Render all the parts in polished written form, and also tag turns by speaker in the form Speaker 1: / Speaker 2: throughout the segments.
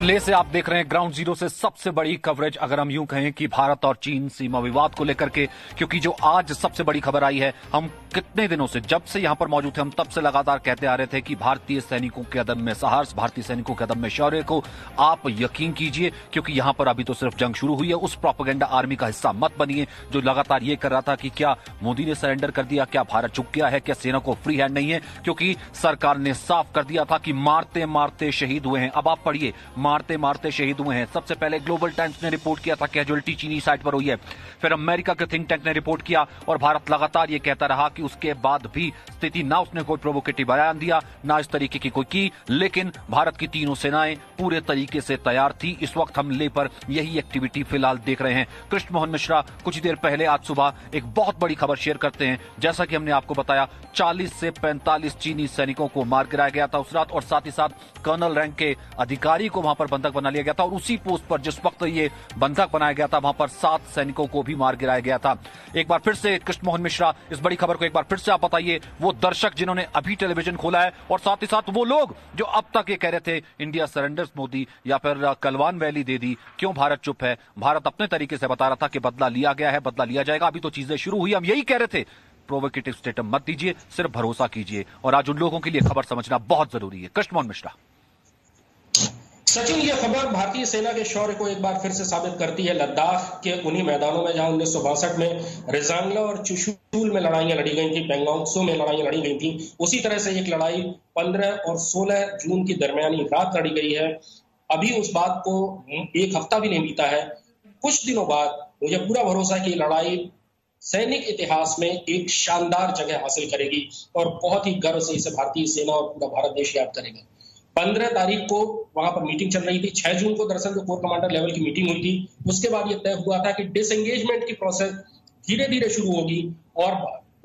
Speaker 1: ले से आप देख रहे हैं ग्राउंड जीरो से सबसे बड़ी कवरेज, अगर हम यूं कहें कि भारत और चीन सीमा विवाद को लेकर के, क्योंकि जो आज सबसे बड़ी खबर आई है, हम कितने दिनों से, जब से यहां पर मौजूद थे, हम तब से लगातार कहते आ रहे थे कि भारतीय सैनिकों के अदम्य साहस, भारतीय सैनिकों के अदम्य शौर्य को आप यकीन कीजिए, क्योंकि यहां पर अभी तो सिर्फ जंग शुरू हुई है। उस प्रोपेगेंडा आर्मी का हिस्सा मत बनिए जो लगातार ये कर रहा था कि क्या मोदी ने सरेंडर कर दिया, क्या भारत चुक गया है, क्या सेना को फ्री हैंड नहीं है, क्योंकि सरकार ने साफ कर दिया था कि मारते मारते शहीद हुए हैं। अब आप पढ़िए, मारते मारते शहीद हुए हैं। सबसे पहले ग्लोबल टाइम्स ने रिपोर्ट किया था कैजुअलिटी चीनी साइड पर हुई है, फिर अमेरिका के थिंक टैंक ने रिपोर्ट किया, और भारत लगातार यह कहता रहा कि उसके बाद भी स्थिति, ना उसने कोई प्रोवोकेटिव बयान दिया, ना इस तरीके की कोई की, लेकिन भारत की तीनों सेनाएं पूरे तरीके से तैयार थी। इस वक्त हम ले पर यही एक्टिविटी फिलहाल देख रहे हैं। कृष्ण मोहन मिश्रा कुछ देर पहले आज सुबह एक बहुत बड़ी खबर शेयर करते हैं। जैसा कि हमने आपको बताया, 40 से 45 चीनी सैनिकों को मार गिराया गया था उस रात, और साथ ही साथ कर्नल रैंक के अधिकारी को वहां पर बंधक बना लिया गया था, और उसी पोस्ट पर जिस वक्त ये बंधक बनाया गया था, वहां पर 7 सैनिकों को भी मार गिराया गया था। एक बार फिर से कृष्ण मोहन मिश्रा, इस बड़ी खबर को एक बार फिर से आप बताइए, वो दर्शक जिन्होंने अभी टेलीविजन खोला है, और साथ ही साथ वो लोग जो अब तक ये कह रहे थे इंडिया सरेंडर्स मोदी, या फिर कलवान वैली दे दी, क्यों भारत चुप है? भारत अपने तरीके से बता रहा था कि बदला लिया गया है, बदला लिया जाएगा। अभी तो चीजें शुरू हुई, हम यही कह रहे थे, प्रोवोकेटिव स्टेटमेंट मत दीजिए, सिर्फ भरोसा कीजिए। और आज उन लोगों के लिए खबर समझना बहुत जरूरी है। कृष्ण मोहन मिश्रा।
Speaker 2: सचिन, ये खबर भारतीय सेना के शौर्य को एक बार फिर से साबित करती है। लद्दाख के उन्हीं मैदानों में जहां 1962 में रेजांगला और चुशूल में लड़ाइयां लड़ी गई थी, पेंगोंग त्सो में लड़ाइयां लड़ी गई थी, उसी तरह से एक लड़ाई 15 और 16 जून की दरमियानी रात लड़ी गई है। अभी उस बात को एक हफ्ता भी नहीं बीता है। कुछ दिनों बाद मुझे पूरा भरोसा है कि लड़ाई सैनिक इतिहास में एक शानदार जगह हासिल करेगी, और बहुत ही गर्व से इसे भारतीय सेना और पूरा भारत देश याद करेगा। 15 तारीख को वहां पर मीटिंग चल रही थी। 6 जून को दरअसल जो कोर कमांडर लेवल की मीटिंग हुई थी, उसके बाद यह तय हुआ था कि डिसएंगेजमेंट की प्रोसेस धीरे धीरे शुरू होगी, और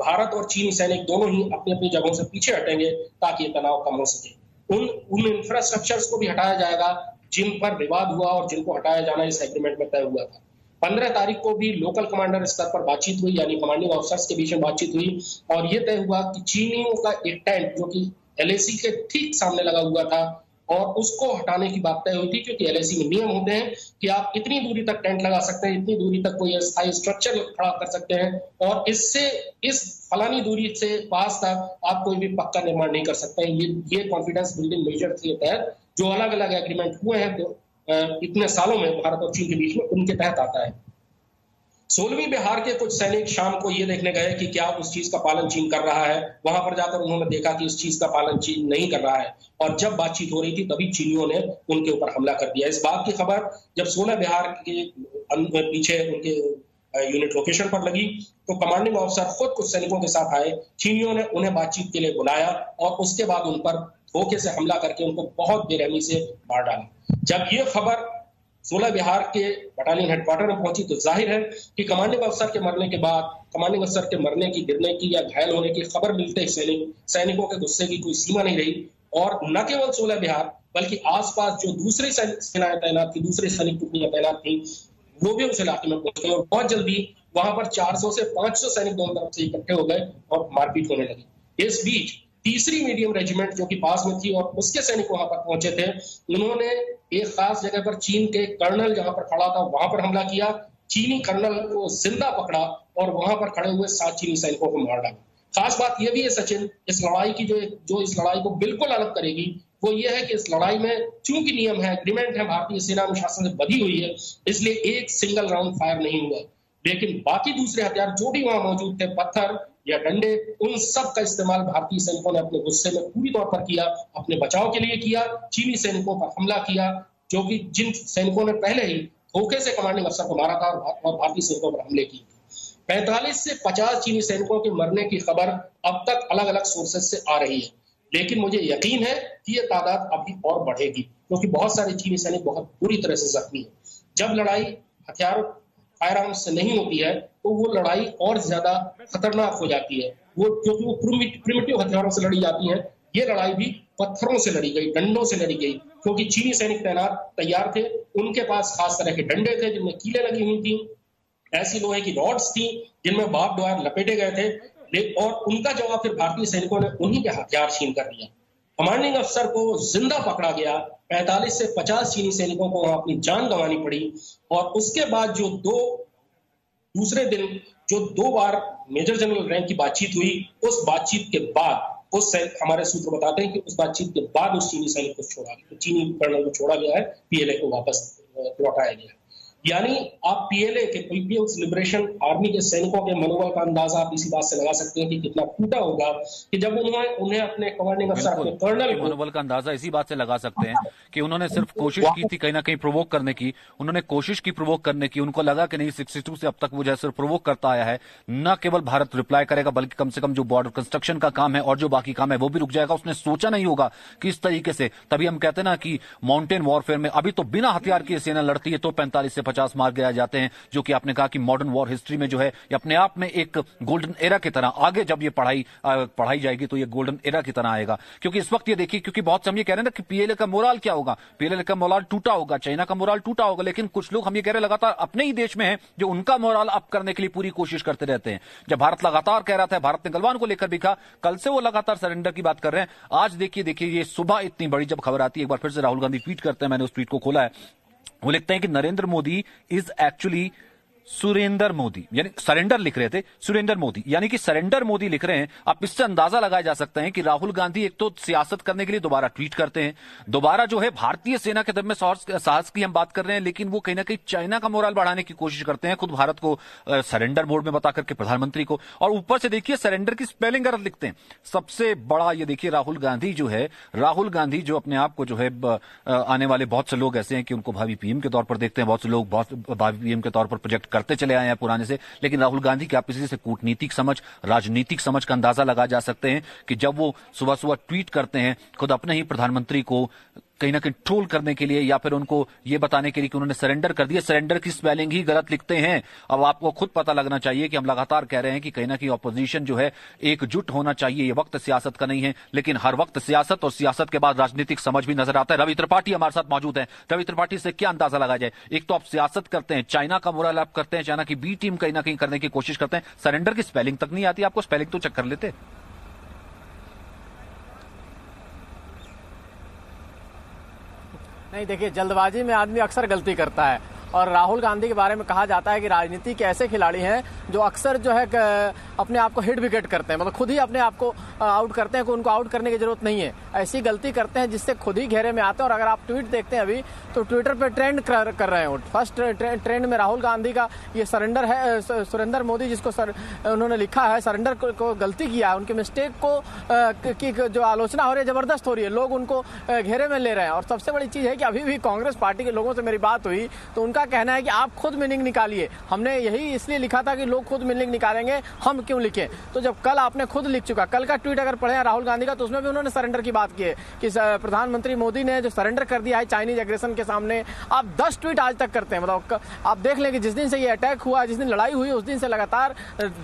Speaker 2: भारत और चीनी सैनिक दोनों ही अपनी अपनी जगहों से पीछे हटेंगे ताकि ये तनाव कम हो सके। उन इंफ्रास्ट्रक्चर्स को भी हटाया जाएगा जिन पर विवाद हुआ और जिनको हटाया जाना इस एग्रीमेंट में तय हुआ था। 15 तारीख को भी लोकल कमांडर स्तर पर बातचीत हुई, यानी कमांडिंग ऑफिसर्स के बीच में बातचीत हुई, और यह तय हुआ कि चीनियों का एक टेंट जो कि एलएसी के ठीक सामने लगा हुआ था, और उसको हटाने की बात तय हुई थी, क्योंकि एलएसी में नियम होते हैं कि आप इतनी दूरी तक टेंट लगा सकते हैं, इतनी दूरी तक कोई अस्थायी स्ट्रक्चर खड़ा कर सकते हैं, और इससे इस फलानी दूरी से पास तक आप कोई भी पक्का निर्माण नहीं कर सकते हैं। ये कॉन्फिडेंस बिल्डिंग मेजर के तहत जो अलग अलग एग्रीमेंट हुए हैं इतने सालों में भारत और चीन के बीच में, उनके तहत आता है। 16वीं बिहार के कुछ सैनिक शाम को ये देखने गए कि क्या उस चीज का पालन चीन कर रहा है। वहां पर जाकर उन्होंने देखा कि उस चीज का पालन चीन नहीं कर रहा है, और जब बातचीत हो रही थी तभी चीनियों ने उनके ऊपर हमला कर दिया। इस बात की खबर जब 16 बिहार के पीछे उनके यूनिट लोकेशन पर लगी, तो कमांडिंग ऑफिसर खुद कुछ सैनिकों के साथ आए। चीनियों ने उन्हें बातचीत के लिए बुलाया, और उसके बाद उन पर धोखे से हमला करके उनको बहुत बेरहमी से मार डाला। जब ये खबर 16 बिहार के बटालियन हेडक्वार्टर में पहुंची, तो जाहिर है कि कमांडिंग अफसर के मरने के बाद, कमांडिंग अफसर के मरने की, गिरने की या घायल होने की खबर मिलते ही सैनिकों के गुस्से की कोई सीमा नहीं रही, और न केवल 16 बिहार बल्कि आसपास जो दूसरी सेनाएं तैनात थी, दूसरी सैनिक टुकड़ियां तैनात थी, वो भी उस इलाके में पहुंच गए, और बहुत जल्दी वहां पर 400 से 500 सैनिक दोनों तरफ से इकट्ठे हो गए और मारपीट होने लगी। इस बीच तीसरी मीडियम रेजिमेंट जो कि पास में थी और उसके सैनिक वहां पर पहुंचे थे, उन्होंने एक खास जगह पर चीन के कर्नल जहां पर खड़ा था वहां पर हमला किया। चीनी कर्नल को जिंदा पकड़ा और वहां पर खड़े हुए 7 चीनी सैनिकों को मार डाला। खास बात यह भी है सचिन, इस लड़ाई की जो इस लड़ाई को बिल्कुल अलग करेगी वो ये है कि इस लड़ाई में चूंकि नियम है, एग्रीमेंट है, भारतीय सेना अनुशासन से बधी हुई है, इसलिए एक सिंगल राउंड फायर नहीं हुआ, लेकिन बाकी दूसरे हथियार जो भी वहां मौजूद थे, पत्थर या डंडे, उन सब का इस्तेमाल भारतीय सैनिकों ने अपने गुस्से में पूरी तौर पर किया, अपने बचाव के लिए किया। चीनी सैनिकों पर हमला किया, जो कि जिन सैनिकों ने पहले ही धोखे से कमांडिंग अफसर को मारा था और भारतीय सैनिकों पर हमले किए। 45 से 50 चीनी सैनिकों के मरने की खबर अब तक अलग अलग सोर्सेज से आ रही है, लेकिन मुझे यकीन है कि यह तादाद अभी और बढ़ेगी, क्योंकि बहुत सारे चीनी सैनिक बहुत बुरी तरह से जख्मी है। जब लड़ाई हथियार फायर आर्म्स से नहीं होती है तो वो लड़ाई और ज्यादा खतरनाक हो जाती है, वो क्योंकि वो प्रिमिटिव हथियारों से लड़ी जाती है। ये लड़ाई भी पत्थरों से लड़ी गई, डंडों से लड़ी गई, क्योंकि चीनी सैनिक तैयार थे, उनके पास खास तरह के डंडे थे जिनमें कीलें लगी हुई थी, ऐसी लोहे की रॉड्स थी जिनमें बाप द्वार लपेटे गए थे, और उनका जवाब फिर भारतीय सैनिकों ने उन्हीं के हथियार छीन कर दिया। कमांडिंग अफसर को जिंदा पकड़ा गया, 45 से 50 चीनी सैनिकों को अपनी जान गंवानी पड़ी। और उसके बाद दूसरे दिन जो 2 बार मेजर जनरल रैंक की बातचीत हुई, उस बातचीत के बाद हमारे सूत्र बताते हैं कि उस बातचीत के बाद उस चीनी सैनिक को चीनी कर्नल को छोड़ा गया है, पीएलए को वापस लौटाया गया। यानी आप पीएलए के पीपल्स लिबरेशन आर्मी के सैनिकों के मनोबल का अंदाजा आप इसी बात से लगा सकते हैं कि कितना टूटा होगा कि जब उन्हें अपने कमांडिंग अफसर, अपने कर्नल
Speaker 1: मनोबल का अंदाजा इसी बात से लगा सकते हैं कि उन्होंने सिर्फ कोशिश की थी कहीं ना कहीं प्रोवोक करने की, उन्होंने कोशिश की प्रोवोक करने की, उनको लगा कि नहीं 62 से अब तक वो जैसे प्रोवोक करता आया है, न केवल भारत रिप्लाई करेगा बल्कि कम से कम जो बॉर्डर कंस्ट्रक्शन का काम है और जो बाकी काम है वो भी रुक जाएगा। उसने सोचा नहीं होगा कि इस तरीके से, तभी हम कहते हैं ना कि माउंटेन वॉरफेयर में अभी तो बिना हथियार की सेना लड़ती है तो 45 से 50 मार गिराए जाते हैं, जो कि आपने कहा कि मॉडर्न वॉर हिस्ट्री में जो है ये अपने आप में एक गोल्डन एरा की तरह, आगे जब ये पढ़ाई जाएगी तो ये गोल्डन एरा की तरह आएगा। क्योंकि इस वक्त ये देखिए, क्योंकि बहुत से हम ये कह रहे हैं ना कि पीएलए का मोराल क्या होगा, पीएलए का मोराल टूटा होगा, चाइना का मोराल टूटा होगा, लेकिन कुछ लोग हम ये कह रहे हैं लगातार अपने ही देश में हैं जो उनका मोराल अप करने के लिए पूरी कोशिश करते रहते हैं। जब भारत लगातार कह रहा था, भारत ने गलवान को लेकर भी कहा, कल से वो लगातार सरेंडर की बात कर रहे हैं। आज देखिए ये सुबह इतनी बड़ी जब खबर आती है, एक बार फिर से राहुल गांधी ट्वीट करते हैं, मैंने उस ट्वीट को खोला है, वो लिखते हैं कि नरेंद्र मोदी इज एक्चुअली सुरेंद्र मोदी, यानी सरेंडर लिख रहे थे, सुरेंद्र मोदी यानी कि सरेंडर मोदी लिख रहे हैं। आप इससे अंदाजा लगाया जा सकता है कि राहुल गांधी एक तो सियासत करने के लिए दोबारा ट्वीट करते हैं, दोबारा जो है भारतीय सेना के दम में साहस की हम बात कर रहे हैं, लेकिन वो कहीं ना कहीं चाइना का मोराल बढ़ाने की कोशिश करते हैं, खुद भारत को सरेंडर मोड में बता करके प्रधानमंत्री को, और ऊपर से देखिए सरेंडर की स्पेलिंग गलत लिखते हैं। सबसे बड़ा ये देखिए राहुल गांधी जो अपने आप को जो है आने वाले बहुत से लोग ऐसे हैं कि उनको भावी पीएम के तौर पर देखते हैं, बहुत से लोग भावी पीएम के तौर पर प्रोजेक्ट करते चले आए हैं पुराने से, लेकिन राहुल गांधी की आप इसी से कूटनीतिक समझ, राजनीतिक समझ का अंदाजा लगा जा सकते हैं कि जब वो सुबह सुबह ट्वीट करते हैं खुद अपने ही प्रधानमंत्री को कहीं ना कहीं ट्रोल करने के लिए या फिर उनको ये बताने के लिए कि उन्होंने सरेंडर कर दिया, सरेंडर की स्पेलिंग ही गलत लिखते हैं। अब आपको खुद पता लगना चाहिए कि हम लगातार कह रहे हैं कि कहीं ना कहीं ऑपोजिशन जो है एकजुट होना चाहिए, ये वक्त सियासत का नहीं है, लेकिन हर वक्त सियासत और सियासत के बाद राजनीतिक समझ भी नजर आता है। रवि त्रिपाठी हमारे साथ मौजूद है। रवि त्रिपाठी से क्या अंदाजा लगाया जाए? एक तो आप सियासत करते हैं, चाइना का मोराल आप करते हैं, चाइना की बी टीम कहीं ना कहीं करने की कोशिश करते हैं, सरेंडर की स्पेलिंग तक नहीं आती आपको, स्पेलिंग तो चेक कर लेते।
Speaker 3: नहीं, देखिए जल्दबाजी में आदमी अक्सर गलती करता है, और राहुल गांधी के बारे में कहा जाता है कि राजनीति के ऐसे खिलाड़ी हैं जो अक्सर जो है अपने आप को हिट विकेट करते हैं, मतलब खुद ही अपने आप को आउट करते हैं, कि उनको आउट करने की जरूरत नहीं है, ऐसी गलती करते हैं जिससे खुद ही घेरे में आते हैं। और अगर आप ट्वीट देखते हैं अभी तो ट्विटर पे ट्रेंड कर रहे हैं, फर्स्ट ट्रेंड में राहुल गांधी का ये सरेंडर है, सुरेंद्र मोदी जिसको उन्होंने लिखा है, सरेंडर को गलती किया है, उनके मिस्टेक की जो आलोचना हो रही है जबरदस्त हो रही है, लोग उनको घेरे में ले रहे हैं। और सबसे बड़ी चीज है कि अभी भी कांग्रेस पार्टी के लोगों से मेरी बात हुई तो उनका कहना है कि आप खुद मीनिंग निकालिए, हमने यही इसलिए लिखा था कि लोग खुद मीनिंग निकालेंगे, हम क्यों लिखें। तो जब कल आपने खुद लिख चुका, कल का ट्वीट अगर पढ़े राहुल गांधी का, तो उसमें भी उन्होंने सरेंडर की बात की है कि प्रधानमंत्री मोदी ने जो सरेंडर कर दिया है चाइनीज एग्रेशन के सामने। आप 10 ट्वीट आज तक करते हैं, मतलब आप देख लें कि जिस दिन से ये अटैक हुआ, जिस दिन लड़ाई हुई, उस दिन से लगातार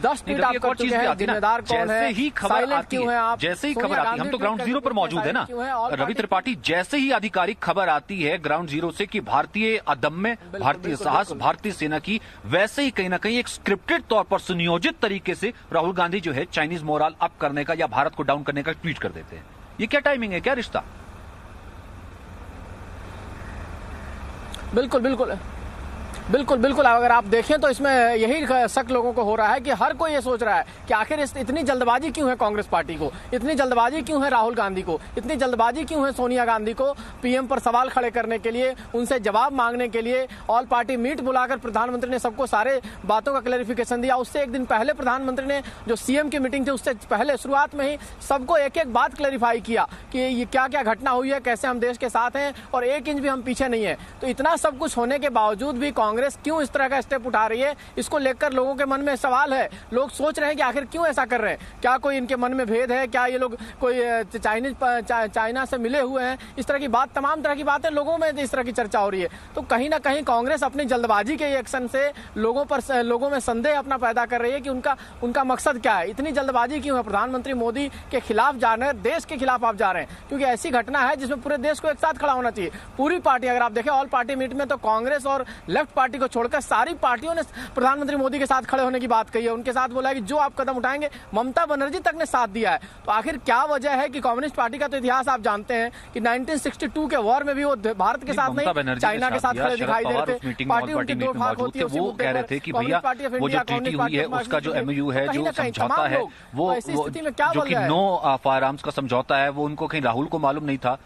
Speaker 3: 10 ट्वीट आप कर चुके हैं। जिम्मेदार कौन है, साइलेंट क्यों है आप?
Speaker 1: जैसे ही खबर आती है, हम तो ग्राउंड जीरो पर मौजूद है ना रवि त्रिपाठी, जैसे ही आधिकारिक खबर आती है ग्राउंड जीरो से कि भारतीय अदम्य, भारतीय साहस, भारतीय सेना की, वैसे ही कहीं ना कहीं एक स्क्रिप्टेड तौर पर सुनियोजित तरीके से राहुल गांधी जो है चाइनीज मोराल अप करने का या भारत को डाउन करने का ट्वीट कर देते हैं। ये क्या टाइमिंग है, क्या रिश्ता?
Speaker 3: बिल्कुल बिल्कुल बिल्कुल बिल्कुल। अगर आप देखें तो इसमें यही शक लोगों को हो रहा है कि हर कोई ये सोच रहा है कि आखिर इतनी जल्दबाजी क्यों है कांग्रेस पार्टी को, इतनी जल्दबाजी क्यों है राहुल गांधी को, इतनी जल्दबाजी क्यों है सोनिया गांधी को पीएम पर सवाल खड़े करने के लिए, उनसे जवाब मांगने के लिए। ऑल पार्टी मीट बुलाकर प्रधानमंत्री ने सबको सारे बातों का क्लैरिफिकेशन दिया। उससे एक दिन पहले प्रधानमंत्री ने जो सीएम की मीटिंग थी उससे पहले शुरुआत में ही सबको एक एक बात क्लैरिफाई किया कि ये क्या क्या घटना हुई है, कैसे हम देश के साथ हैं और 1 इंच भी हम पीछे नहीं है। तो इतना सब कुछ होने के बावजूद भी कांग्रेस क्यों इस तरह का स्टेप उठा रही है, इसको लेकर लोगों के मन में सवाल है। लोग सोच रहे हैं कि आखिर क्यों ऐसा कर रहे हैं, क्या कोई इनके मन में भेद है, क्या ये लोग कोई चाइना से मिले हुए हैं, इस तरह की बात, तमाम तरह की बातें लोगों में इस तरह की चर्चा हो रही है। तो कहीं ना कहीं कांग्रेस अपनी जल्दबाजी के एक्शन से लोगों में संदेह अपना पैदा कर रही है कि उनका मकसद क्या है, इतनी जल्दबाजी क्यों है, प्रधानमंत्री मोदी के खिलाफ जा रहे हैं, देश के खिलाफ आप जा रहे हैं, क्योंकि ऐसी घटना है जिसमें पूरे देश को एक साथ खड़ा होना चाहिए। पूरी पार्टी, अगर आप देखें ऑल पार्टी मीट में तो कांग्रेस और लेफ्ट पार्टी को छोड़कर सारी पार्टियों ने प्रधानमंत्री मोदी के साथ खड़े होने की बात कही है, उनके साथ बोला है कि जो आप कदम उठाएंगे। ममता बनर्जी तक ने साथ दिया है। तो आखिर क्या वजह है कि कम्युनिस्ट पार्टी का तो इतिहास आप जानते हैं कि 1962 के वॉर में भी वो भारत के साथ नहीं, चाइना के साथ खड़े दिखाई दे रहे थे। पार्टी उनकी दो भाग होती है,
Speaker 1: वो कह रहे थे कि भैया वो जो ट्रीटी हुई है उसका जो MOU है, जो समझौता है, वो जो कि नो फायर आर्म्स का समझौता है, वो उनको कहीं राहुल को मालूम नहीं था।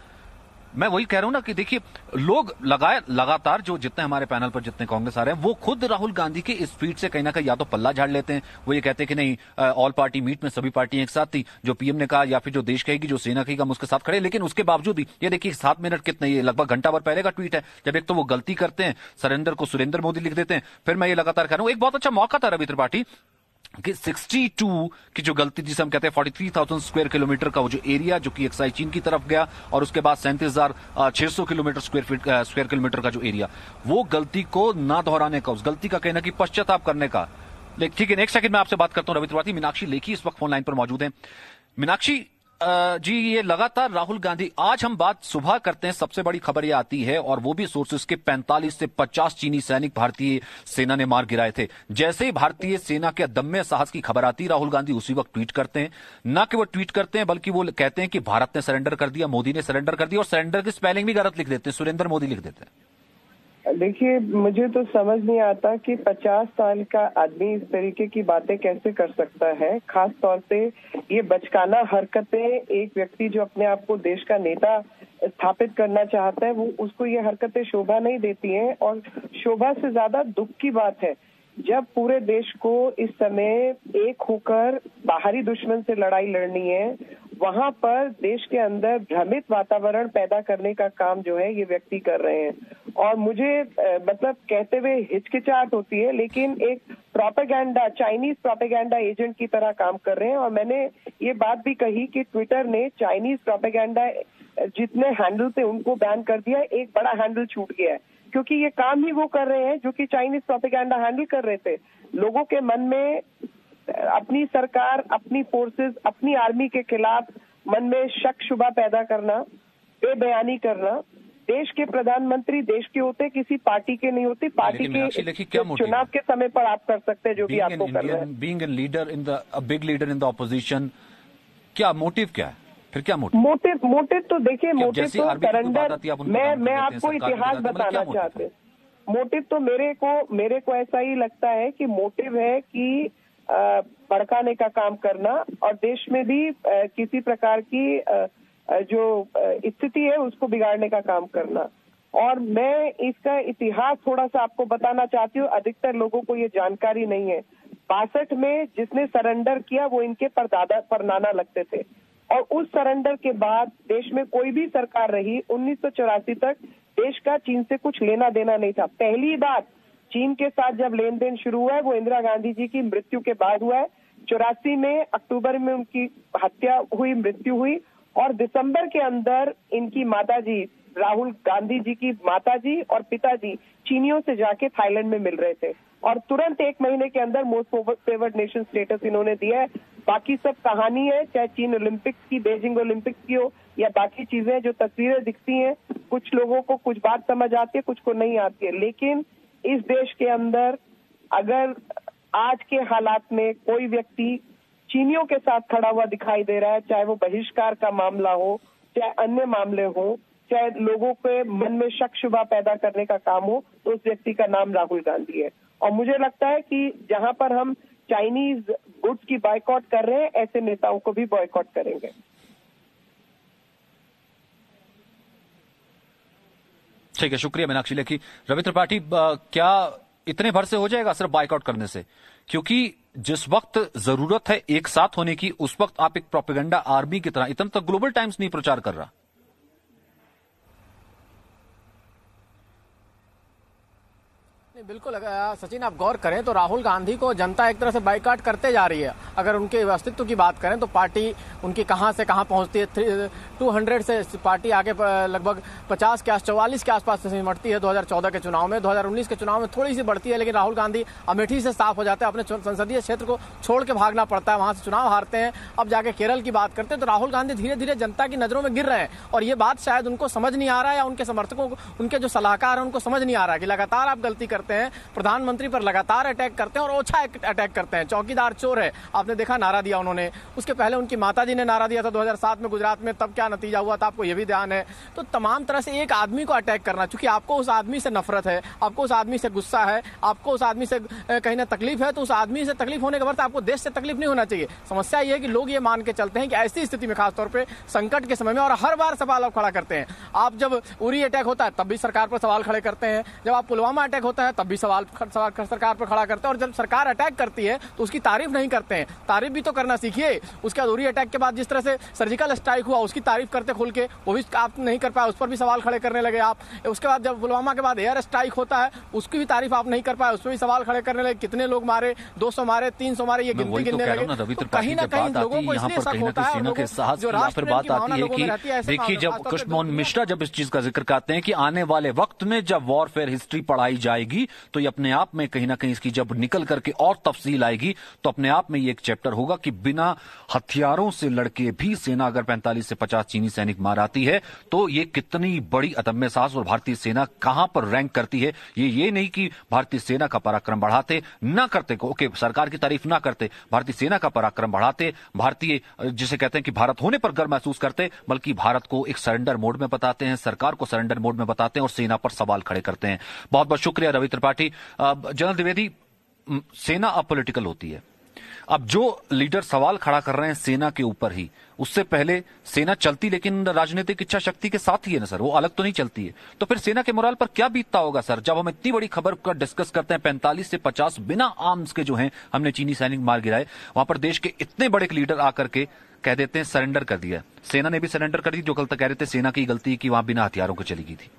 Speaker 1: मैं वही कह रहा हूं ना कि देखिए, लोग लगातार जो जितने हमारे पैनल पर जितने कांग्रेस आ रहे हैं, वो खुद राहुल गांधी के इस ट्वीट से कहीं ना कहीं या तो पल्ला झाड़ लेते हैं। वो ये कहते हैं कि नहीं, ऑल पार्टी मीट में सभी पार्टियां एक साथ थी, जो पीएम ने कहा या फिर जो देश कहेगी, जो सेना कहेगी, हम उसके साथ खड़े। लेकिन उसके बावजूद भी ये देखिए 7 मिनट कितने, ये लगभग घंटा भर पहले का ट्वीट है, जब एक तो वो गलती करते हैं, सरेंडर को सुरेंद्र मोदी लिख देते हैं। फिर मैं ये लगातार कह रहा हूं, एक बहुत अच्छा मौका था रवि त्रिपाठी कि 62 की जो गलती, जिसे हम कहते हैं 43,000 स्क्वायर किलोमीटर का वो जो एरिया जो कि एक्साइज चीन की तरफ गया, और उसके बाद 37,600 किलोमीटर स्क्वायर किलोमीटर का जो एरिया, वो गलती को ना दोहराने का, उस गलती का कहना कि पश्चाताप करने का। लेकिन ठीक है, नेक्स्ट सेकंड में आपसे बात करता हूं रवि त्रिपाठी। मीनाक्षी लेखी इस वक्त फोन लाइन पर मौजूद है। मीनाक्षी जी, ये लगातार राहुल गांधी, आज हम बात सुबह करते हैं, सबसे बड़ी खबर ये आती है, और वो भी सोर्सेस के 45 से 50 चीनी सैनिक भारतीय सेना ने मार गिराए थे। जैसे ही भारतीय सेना के अदम्य साहस की खबर आती, राहुल गांधी उसी वक्त ट्वीट करते हैं। ना कि वो ट्वीट करते हैं, बल्कि वो कहते हैं कि भारत ने सरेंडर कर दिया, मोदी ने सरेंडर कर दिया, और सरेंडर की स्पेलिंग भी गलत लिख देते हैं, सुरेंद्र मोदी लिख देते हैं।
Speaker 4: देखिए, मुझे तो समझ नहीं आता कि 50 साल का आदमी इस तरीके की बातें कैसे कर सकता है। खास तौर पे ये बचकाना हरकतें, एक व्यक्ति जो अपने आप को देश का नेता स्थापित करना चाहता है, वो उसको ये हरकतें शोभा नहीं देती हैं। और शोभा से ज्यादा दुख की बात है जब पूरे देश को इस समय एक होकर बाहरी दुश्मन से लड़ाई लड़नी है, वहां पर देश के अंदर भ्रमित वातावरण पैदा करने का काम जो है ये व्यक्ति कर रहे हैं। और मुझे मतलब कहते हुए हिचकिचाहट होती है, लेकिन एक प्रोपेगेंडा, चाइनीज प्रोपेगेंडा एजेंट की तरह काम कर रहे हैं। और मैंने ये बात भी कही कि ट्विटर ने चाइनीज प्रोपेगेंडा जितने हैंडल थे उनको बैन कर दिया, एक बड़ा हैंडल छूट गया है, क्योंकि ये काम ही वो कर रहे हैं जो कि चाइनीज प्रोपेगेंडा हैंडल कर रहे थे। लोगों के मन में अपनी सरकार, अपनी फोर्सेस, अपनी आर्मी के खिलाफ मन में शक शुबा पैदा करना, बेबयानी करना। देश के प्रधानमंत्री देश के होते, किसी पार्टी के नहीं होते। पार्टी के चुनाव के समय पर आप कर सकते हैं जो भी आपको करना है।
Speaker 1: Being an leader in the big leader in the opposition, क्या मोटिव क्या है? फिर क्या मोटिव
Speaker 4: तो देखिए, मोटिव तो सरेंडर, मैं आपको इतिहास बताना चाहते हैं। मोटिव तो मेरे को ऐसा ही लगता है कि मोटिव है कि भड़काने का काम करना, और देश में भी किसी प्रकार की जो स्थिति है उसको बिगाड़ने का काम करना। और मैं इसका इतिहास थोड़ा सा आपको बताना चाहती हूँ, अधिकतर लोगों को ये जानकारी नहीं है। 62 में जिसने सरेंडर किया वो इनके परदादा परनाना लगते थे, और उस सरेंडर के बाद देश में कोई भी सरकार रही 1984 तक देश का चीन से कुछ लेना देना नहीं था। पहली बार चीन के साथ जब लेन देन शुरू हुआ है वो इंदिरा गांधी जी की मृत्यु के बाद हुआ है। 84 में अक्टूबर में उनकी हत्या हुई, मृत्यु हुई, और दिसंबर के अंदर इनकी माताजी, राहुल गांधी जी की माताजी और पिताजी चीनियों से जाके थाईलैंड में मिल रहे थे, और तुरंत 1 महीने के अंदर मोस्ट फेवर्ड नेशन स्टेटस इन्होंने दिया है। बाकी सब कहानी है, चाहे चीन ओलंपिक्स की, बीजिंग ओलंपिक्स की हो, या बाकी चीजें जो तस्वीरें दिखती हैं, कुछ लोगों को कुछ बात समझ आती है, कुछ को नहीं आती है। लेकिन इस देश के अंदर अगर आज के हालात में कोई व्यक्ति चीनियों के साथ खड़ा हुआ दिखाई दे रहा है, चाहे वो बहिष्कार का मामला हो, चाहे अन्य मामले हो, चाहे लोगों के मन में शक शुबा पैदा करने का काम हो, तो उस व्यक्ति का नाम राहुल गांधी है। और मुझे लगता है कि जहां पर हम चाइनीज गुड्स की बॉयकॉट कर रहे हैं, ऐसे नेताओं को भी बॉयकॉट करेंगे।
Speaker 1: ठीक है, शुक्रिया मीनाक्षी लेखी। रवि त्रिपाठी, क्या इतने भर से हो जाएगा सिर्फ बाइकआउट करने से? क्योंकि जिस वक्त जरूरत है एक साथ होने की, उस वक्त आप एक प्रोपेगेंडा आर्मी की तरह, इतना तक ग्लोबल टाइम्स नहीं प्रचार कर रहा।
Speaker 3: बिल्कुल, अगर सचिन आप गौर करें तो राहुल गांधी को जनता एक तरह से बाइकाट करते जा रही है। अगर उनके अस्तित्व की बात करें तो पार्टी उनकी कहां से कहां पहुंचती है। 200 से पार्टी आगे लगभग 50 के 44 के आसपास से सिमटती है 2014 के चुनाव में। 2019 के चुनाव में थोड़ी सी बढ़ती है, लेकिन राहुल गांधी अमेठी से साफ हो जाते हैं, अपने संसदीय क्षेत्र को छोड़ के भागना पड़ता है, वहां से चुनाव हारते हैं। अब जाके केरल की बात करते हैं तो राहुल गांधी धीरे धीरे जनता की नजरों में गिर रहे हैं, और ये बात शायद उनको समझ नहीं आ रहा है, या उनके समर्थकों को, उनके जो सलाहकार हैं उनको समझ नहीं आ रहा है कि लगातार आप गलती करते करते हैं, प्रधानमंत्री पर लगातार अटैक करते हैं और ओछा अटैक करते हैं। चौकीदार चोर है, आपने देखा नारा दिया उन्होंने, उसके पहले उनकी माताजी ने नारा दिया था 2007 में गुजरात में, तब क्या नतीजा हुआ था आपको ये भी ध्यान है। तो तमाम तरह से एक आदमी को अटैक करना, चूंकि आपको उस आदमी से नफरत है, आपको उस आदमी से गुस्सा है, आपको उस आदमी से कहीं ना तकलीफ है, तो उस आदमी से तकलीफ होने के बाद आपको देश से तकलीफ नहीं होना चाहिए। समस्या ये है कि लोग ये मान के चलते हैं कि ऐसी स्थिति में, खासतौर पे संकट के समय में, और हर बार सवाल आप खड़ा करते हैं। आप जब उरी अटैक होता है तब भी सरकार पर सवाल खड़े करते हैं, जब आप पुलवामा अटैक होता है तब भी सवाल सरकार पर खड़ा करते हैं, और जब सरकार अटैक करती है तो उसकी तारीफ नहीं करते हैं। तारीफ भी तो करना सीखिए। उसके बाद उरी अटैक के बाद जिस तरह से सर्जिकल स्ट्राइक हुआ उसकी तारीफ करते खुल के, वो भी आप नहीं कर पाए, उस पर भी सवाल खड़े करने लगे आप। उसके बाद जब पुलवामा के बाद एयर स्ट्राइक होता है उसकी भी तारीफ आप नहीं कर पाए, उस पर भी सवाल खड़े करने लगे। कितने लोग मारे, 200 मारे, 300 मारे, ये गिनती गिनने लगे। कहीं ना कहीं लोगों को इसलिए शक होता है,
Speaker 1: सेना के साथ फिर बात आती है कि देखिए, जब कृष्णमोहन मिश्रा जब इस चीज का जिक्र करते हैं कि आने वाले वक्त में जब वॉरफेयर हिस्ट्री पढ़ाई जाएगी तो ये अपने आप में कहीं ना कहीं इसकी जब निकल करके और तफसील आएगी तो अपने आप में ये एक चैप्टर होगा कि बिना हथियारों से लड़के भी सेना अगर 45 से 50 चीनी सैनिक मार आती है तो ये कितनी बड़ी अदम्य साहस, और भारतीय सेना कहां पर रैंक करती है। ये नहीं कि भारतीय सेना का पराक्रम बढ़ाते ना करते, ओके सरकार की तारीफ ना करते, भारतीय सेना का पराक्रम बढ़ाते, भारतीय जिसे कहते हैं कि भारत होने पर गर्व महसूस करते, बल्कि भारत को एक सरेंडर मोड में बताते हैं, सरकार को सरेंडर मोड में बताते हैं और सेना पर सवाल खड़े करते हैं। बहुत बहुत शुक्रिया रवि त्रिपाठी। जनरल द्विवेदी, सेना अपॉलिटिकल होती है, अब जो लीडर सवाल खड़ा कर रहे हैं सेना के ऊपर ही, उससे पहले सेना चलती लेकिन राजनीतिक इच्छा शक्ति के साथ ही है ना सर, वो अलग तो नहीं चलती है। तो फिर सेना के मोराल पर क्या बीतता होगा सर, जब हम इतनी बड़ी खबर का डिस्कस करते हैं 45 से 50 बिना आर्म्स के जो हैं हमने चीनी सैनिक मार गिराए, वहां पर देश के इतने बड़े लीडर आकर के कह देते हैं सरेंडर कर दिया। सेना ने भी सरेंडर कर दी, जो कल तक कह रहे थे सेना की गलती कि वहां बिना हथियारों के चली गई थी।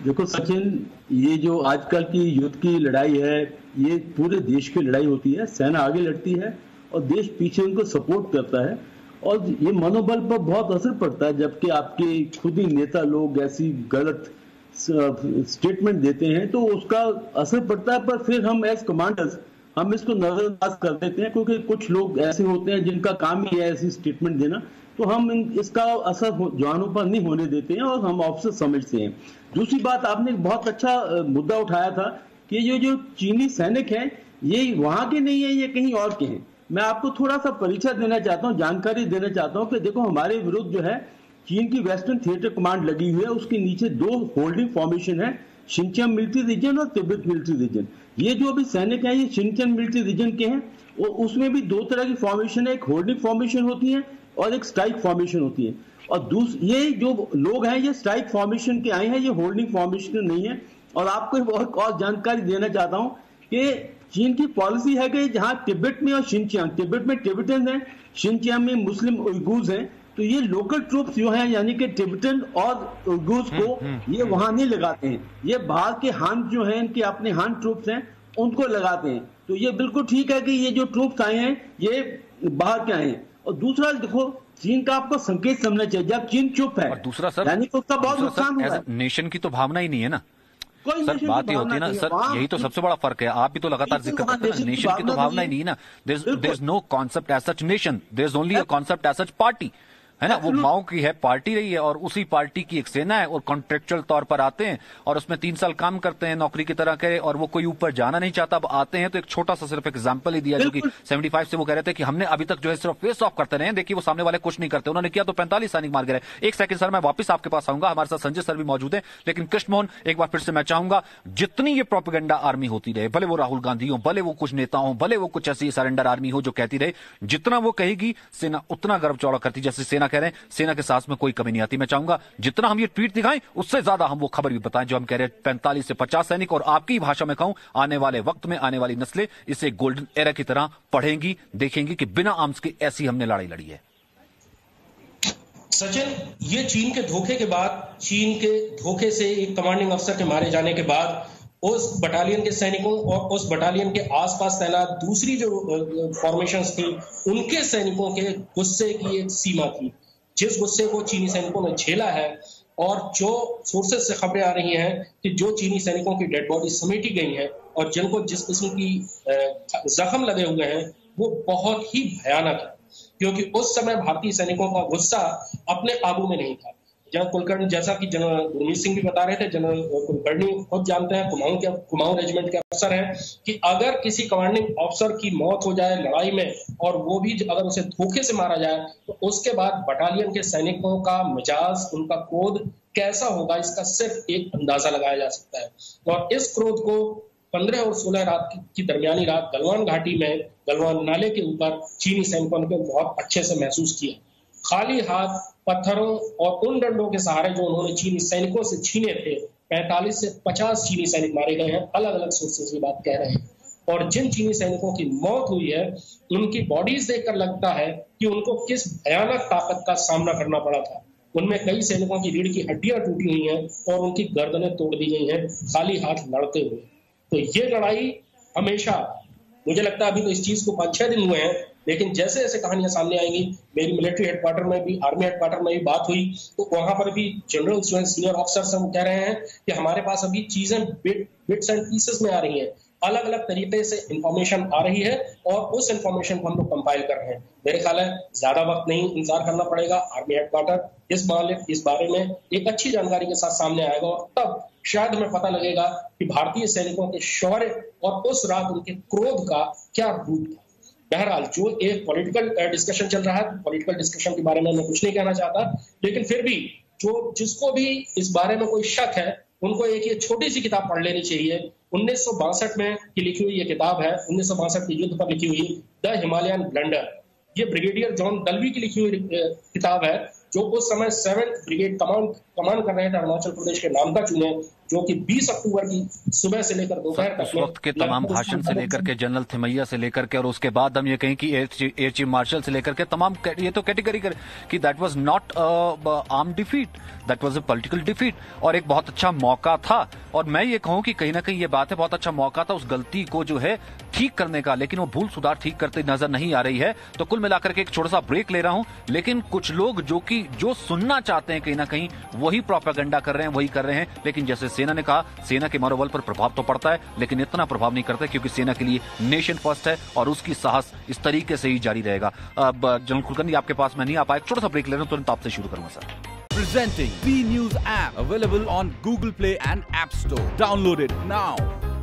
Speaker 5: देखो सचिन, ये जो आजकल की युद्ध की लड़ाई है ये पूरे देश की लड़ाई होती है। सेना आगे लड़ती है और देश पीछे उनको सपोर्ट करता है, और ये मनोबल पर बहुत असर पड़ता है जबकि आपके खुद ही नेता लोग ऐसी गलत स्टेटमेंट देते हैं तो उसका असर पड़ता है। पर फिर हम एज कमांडर्स हम इसको नजरअंदाज कर देते हैं, क्योंकि कुछ लोग ऐसे होते हैं जिनका काम ही है ऐसी स्टेटमेंट देना, तो हम इसका असर जवानों पर नहीं होने देते हैं और हम ऑफिसर समझते हैं। दूसरी बात, आपने बहुत अच्छा मुद्दा उठाया था कि ये जो चीनी सैनिक हैं ये वहां के नहीं है, ये कहीं और के हैं। मैं आपको थोड़ा सा परिचय देना चाहता हूँ, जानकारी देना चाहता हूँ कि देखो हमारे विरुद्ध जो है चीन की वेस्टर्न थिएटर कमांड लगी हुई है, उसके नीचे 2 होल्डिंग फॉर्मेशन है, शिनचियांग मिलिट्री रीजन और तिब्बत मिलिट्री रीजन। ये जो अभी सैनिक हैं ये शिनचियांग मिलिट्री रीजन के हैं, और उसमें भी 2 तरह की फॉर्मेशन है, एक होल्डिंग फॉर्मेशन होती है और एक स्ट्राइक फॉर्मेशन होती है। और ये जो लोग हैं ये स्ट्राइक फॉर्मेशन के आए हैं, ये होल्डिंग फॉर्मेशन नहीं है। और आपको एक और जानकारी देना चाहता हूं कि चीन की पॉलिसी है कि जहां तिब्बत में और शिनचियांग, तिब्बत में टिबेटन हैं, शिनचियांग में मुस्लिम उइगुर्स हैं, तो ये लोकल ट्रूप्स जो हैं यानी कि टिबेटन और उइगुर्स को ये वहां नहीं लगाते हैं, ये बाहर के हान जो हैं इनके अपने हान ट्रूप्स हैं उनको लगाते हैं। तो ये बिल्कुल ठीक है कि ये जो ट्रूप्स आए हैं ये बाहर के आए हैं। और दूसरा देखो, चीन का आपको संकेत समझना चाहिए, जब चीन चुप है,
Speaker 1: और दूसरा सर
Speaker 5: यानी कि उसका बहुत नुकसान हुआ है।
Speaker 1: नेशन की तो भावना ही नहीं है ना सर, बात ये होती है ना सर, यही तो सबसे बड़ा फर्क है। आप भी तो लगातार जिक्र करते हैं, नेशन की तो भावना ही नहीं है ना। There is no concept as such nation, there is only a concept as such party, है ना। वो माओ की है, पार्टी रही है और उसी पार्टी की एक सेना है और कॉन्ट्रेक्चुअल तौर पर आते हैं और उसमें 3 साल काम करते हैं नौकरी की तरह के, और वो कोई ऊपर जाना नहीं चाहता। अब आते हैं तो एक छोटा सा सिर्फ एग्जांपल ही दिया, जो कि 75 से वो कह रहे थे कि हमने अभी तक जो है सिर्फ फेस ऑफ करते रहे, देखिए वो सामने वाले कुछ नहीं करते, उन्होंने किया तो 45 सैनिक मार गए। एक सेकंड सर, मैं वापस आपके पास आऊंगा, हमारे साथ संजय सर भी मौजूद है, लेकिन कृष्णमोहन एक बार फिर से मैं चाहूंगा, जितनी ये प्रोपेगेंडा आर्मी होती रहे, भले वो राहुल गांधी हो, भले वो कुछ नेता हो, भले वो कुछ ऐसी सरेंडर आर्मी हो जो कहती रहे, जितना वो कहेगी सेना उतना गर्व चौड़ा करती। जैसे सेना कह रहे हैं सेना के सांस में कोई कमी नहीं आती। मैं चाहूंगा जितना हम ये ट्वीट दिखाएं उससे ज्यादा हम वो खबर भी बताएं जो हम कह रहे हैं 45 से 50 सैनिक, और आपकी भाषा में कहूं आने वाले वक्त में आने वाली नस्लें इसे गोल्डन एरा की तरह पढ़ेंगी, देखेंगी कि बिना आर्म्स के ऐसी हमने लड़ाई लड़ी है।
Speaker 2: सचिन, ये चीन के धोखे के बाद, चीन के धोखे से एक कमांडिंग अफसर के मारे जाने के बाद उस बटालियन के सैनिकों और उस बटालियन के आसपास तैनात दूसरी जो फॉर्मेशंस थी उनके सैनिकों के गुस्से की एक सीमा थी, जिस गुस्से को चीनी सैनिकों ने झेला है। और जो सोर्सेज से खबरें आ रही हैं कि जो चीनी सैनिकों की डेड बॉडी समेटी गई हैं और जिनको जिस किस्म की जख्म लगे हुए हैं वो बहुत ही भयानक है, क्योंकि उस समय भारतीय सैनिकों का गुस्सा अपने काबू में नहीं था। जनरल कुलकर्णी, जैसा कि जनरल गुरमीत सिंह भी बता रहे थे, जनरल कुलकर्णी खुद जानते हैं, कुमाऊं रेजिमेंट के अफसर हैं, कि अगर किसी कमांडिंग ऑफिसर की मौत हो जाए लड़ाई में और वो भी अगर उसे धोखे से मारा जाए तो उसके बाद बटालियन के सैनिकों का मिजाज, उनका क्रोध कैसा होगा, इसका सिर्फ एक अंदाजा लगाया जा सकता है। और इस क्रोध को 15 और 16 रात की दरमियानी रात गलवान घाटी में, गलवान नाले के ऊपर चीनी सैनिकों ने बहुत अच्छे से महसूस किया। खाली हाथ पत्थरों और उन डंडों के सहारे जो उन्होंने चीनी सैनिकों से छीने थे, 45 से 50 चीनी सैनिक मारे गए हैं, अलग अलग सोर्सेज ये बात कह रहे हैं। और जिन चीनी सैनिकों की मौत हुई है, उनकी बॉडीज देखकर लगता है कि उनको किस भयानक ताकत का सामना करना पड़ा था। उनमें कई सैनिकों की रीढ़ की हड्डियां टूटी हुई हैं और उनकी गर्दनें तोड़ दी गई हैं खाली हाथ लड़ते हुए। तो ये लड़ाई हमेशा, मुझे लगता है अभी तो इस चीज को 5-6 दिन हुए हैं, लेकिन जैसे जैसे कहानियां सामने आएंगी, मेरी मिलिट्री हेडक्वार्टर में भी, आर्मी हेडक्वार्टर में भी बात हुई, तो वहां पर भी जनरल सीनियर ऑफिसर्स हम कह रहे हैं कि हमारे पास अभी चीजें बिट्स एंड पीसेस में आ रही हैं, अलग अलग तरीके से इंफॉर्मेशन आ रही है और उस इंफॉर्मेशन को हम लोग कंपाइल कर रहे हैं। मेरे ख्याल है ज्यादा वक्त नहीं इंतजार करना पड़ेगा, आर्मी हेडक्वार्टर इस बारे में एक अच्छी जानकारी के साथ सामने आएगा और तब शायद हमें पता लगेगा कि भारतीय सैनिकों के शौर्य और उस रात उनके क्रोध का क्या रूप था। बहरहाल जो एक पॉलिटिकल डिस्कशन चल रहा है, पॉलिटिकल डिस्कशन के बारे में मैं कुछ नहीं कहना चाहता, लेकिन फिर भी जिसको भी इस बारे में कोई शक है, उनको एक ये छोटी सी किताब पढ़ लेनी चाहिए। 1962 में की लिखी हुई ये किताब है, 1962 के युद्ध पर लिखी हुई द हिमालयन ब्लंडर। ये ब्रिगेडियर जॉन डलवी की लिखी हुई किताब है, जो उस समय 7th ब्रिगेड कमांड कर रहे थे अरुणाचल प्रदेश के नामका चुने, जो कि 20 अक्टूबर की सुबह से लेकर दोपहर तक
Speaker 1: उस वक्त के तमाम भाषण से लेकर के जनरल थिमैया से लेकर के और उसके बाद हम ये कहें कि एयर चीफ मार्शल से लेकर के तमाम, ये तो कैटेगरी कि that was not arm defeat, that was a political defeat और एक बहुत अच्छा मौका था। और मैं ये कहूं कि कहीं ना कहीं ये बात है, बहुत अच्छा मौका था उस गलती को जो है ठीक करने का, लेकिन वो भूल सुधार ठीक करते नजर नहीं आ रही है। तो कुल मिलाकर के एक छोटा सा ब्रेक ले रहा हूं, लेकिन कुछ लोग जो सुनना चाहते हैं कहीं ना कहीं वही प्रोपेगेंडा कर रहे हैं, वही कर रहे हैं। लेकिन जैसे सेना ने कहा, सेना के मनोबल पर प्रभाव तो पड़ता है, लेकिन इतना प्रभाव नहीं करता क्योंकि सेना के लिए नेशन फर्स्ट है और उसकी साहस इस तरीके से ही जारी रहेगा। अब जनरल कुलकर्णी आपके पास मैं नहीं आ पाया, छोटा सा ब्रेक ले रहा हूं, तुरंत आपसे शुरू करूंगा sir.
Speaker 6: Presenting B News app, available on Google Play and App Store. Download it now.